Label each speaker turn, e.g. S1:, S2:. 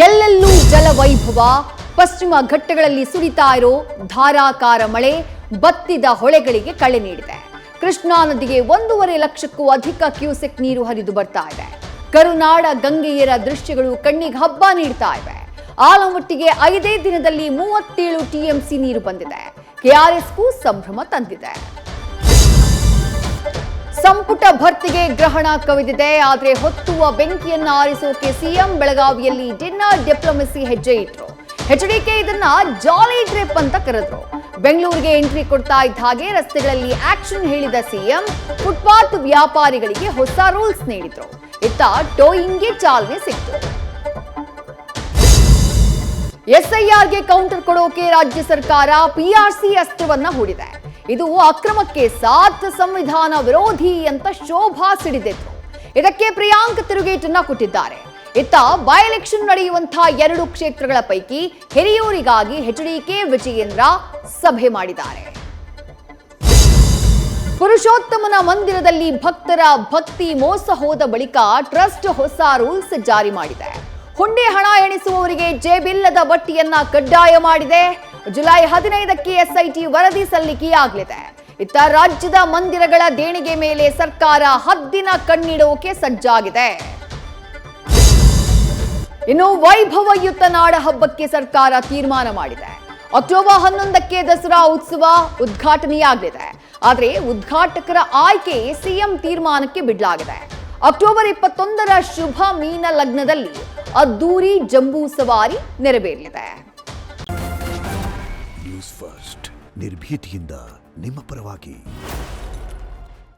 S1: ಎಲ್ಲೆಲ್ಲೂ ಜಲವೈಭವ, ಪಶ್ಚಿಮ ಘಟ್ಟಗಳಲ್ಲಿ ಸುರಿತಾ ಇರೋ ಧಾರಾಕಾರ ಮಳೆ ಬತ್ತಿದ ಹೊಳೆಗಳಿಗೆ ಕಳೆ ನೀಡಿದೆ. ಕೃಷ್ಣಾ ನದಿಗೆ 1.5 ಲಕ್ಷಕ್ಕೂ ಅಧಿಕ ಕ್ಯೂಸೆಕ್ ನೀರು ಹರಿದು ಬರ್ತಾ ಇದೆ. ಕರುನಾಡ ಗಂಗೆಯರ ದೃಶ್ಯಗಳು ಕಣ್ಣಿಗೆ ಹಬ್ಬ ನೀಡ್ತಾ ಇವೆ. ಆಲಮಟ್ಟಿಗೆ 5 ದಿನದಲ್ಲಿ 37 ಟಿಎಂಸಿ ನೀರು ಬಂದಿದೆ. ಕೆಆರ್ಎಸ್ಗೂ ಸಂಭ್ರಮ ತಂದಿದೆ. ಸಂಪುಟ ಭರ್ತಿಗೆ ಗ್ರಹಣ ಕವಿದಿದೆ. ಆದರೆ ಹೊತ್ತುವ ಬೆಂಕಿಯನ್ನ ಆರಿಸೋಕೆ ಸಿಎಂ ಬೆಳಗಾವಿಯಲ್ಲಿ ಡಿನ್ನರ್ ಡಿಪ್ಲೊಮೆಸಿ ಹೆಜ್ಜೆ ಇಟ್ರು. ಎಚ್ಡಿಕೆ ಇದನ್ನ ಜಾಲಿ ಟ್ರಿಪ್ ಅಂತ ಕರೆದ್ರು. ಬೆಂಗಳೂರಿಗೆ ಎಂಟ್ರಿ ಕೊಡ್ತಾ ಇದ್ದ ಹಾಗೆ ರಸ್ತೆಗಳಲ್ಲಿ ಆಕ್ಷನ್ ಹೇಳಿದ ಸಿಎಂ ಫುಟ್ಪಾತ್ ವ್ಯಾಪಾರಿಗಳಿಗೆ ಹೊಸ ರೂಲ್ಸ್ ನೀಡಿದ್ರು. ಇತ್ತ ಟೋಯಿಂಗ್ಗೆ ಚಾಲನೆ ಸಿಕ್ತು. ಎಸ್ಐಆರ್ಗೆ ಕೌಂಟರ್ ಕೊಡೋಕೆ ರಾಜ್ಯ ಸರ್ಕಾರ ಪಿಆರ್ಸಿ ಅಸ್ತ್ರವನ್ನ ಹೂಡಿದೆ. ಇದು ಅಕ್ರಮಕ್ಕೆ ಸಾಥ್, ಸಂವಿಧಾನ ವಿರೋಧಿ ಅಂತ ಶೋಭಾ ಸಿಡಿದಿದ್ರು. ಇದಕ್ಕೆ ಪ್ರಿಯಾಂಕ್ ತಿರುಗೇಟನ್ನ ಕೊಟ್ಟಿದ್ದಾರೆ. ಇತ್ತ ಬೈ ಎಲೆಕ್ಷನ್ ನಡೆಯುವಂತಹ 2 ಕ್ಷೇತ್ರಗಳ ಪೈಕಿ ಹಿರಿಯೂರಿಗಾಗಿ ಎಚ್ಡಿಕೆ ವಿಜಯೇಂದ್ರ ಸಭೆ ಮಾಡಿದ್ದಾರೆ. ಪುರುಷೋತ್ತಮನ ಮಂದಿರದಲ್ಲಿ ಭಕ್ತರ ಭಕ್ತಿ ಮೋಸ ಹೋದ ಬಳಿಕ ಟ್ರಸ್ಟ್ ಹೊಸ ರೂಲ್ಸ್ ಜಾರಿ ಮಾಡಿದೆ. ಹುಂಡಿ ಹಣ ಎಣಿಸುವವರಿಗೆ ಜೇಬಿಲ್ಲದ ಬಟ್ಟಿಯನ್ನ ಕಡ್ಡಾಯ ಮಾಡಿದೆ. ಜುಲೈ 15ಕ್ಕೆ ಎಸ್ಐಟಿ ವರದಿ ಸಲ್ಲಿಕೆಯಾಗಲಿದೆ. ಇತ್ತ ರಾಜ್ಯದ ಮಂದಿರಗಳ ದೇಣಿಗೆ ಮೇಲೆ ಸರ್ಕಾರ ಹದ್ದಿನ ಕಣ್ಣಿಡೋಕೆ ಸಜ್ಜಾಗಿದೆ. ಇನ್ನು ವೈಭವಯುತ ನಾಡ ಹಬ್ಬಕ್ಕೆ ಸರ್ಕಾರ ತೀರ್ಮಾನ ಮಾಡಿದೆ. ಅಕ್ಟೋಬರ್ 11ಕ್ಕೆ ದಸರಾ ಉತ್ಸವ ಉದ್ಘಾಟನೆಯಾಗಲಿದೆ. ಆದರೆ ಉದ್ಘಾಟಕರ ಆಯ್ಕೆ ಸಿಎಂ ತೀರ್ಮಾನಕ್ಕೆ ಬಿಡಲಾಗಿದೆ. ಅಕ್ಟೋಬರ್ 21ರ ಶುಭ ಮೀನ ಲಗ್ನದಲ್ಲಿ ಅದ್ದೂರಿ ಜಂಬೂ ಸವಾರಿ ನೆರವೇರಲಿದೆ.
S2: ನ್ಯೂಸ್ ಫಸ್ಟ್ ನಿರ್ಭೀತಿಯಿಂದ ನಿಮ್ಮ ಪರವಾಗಿ.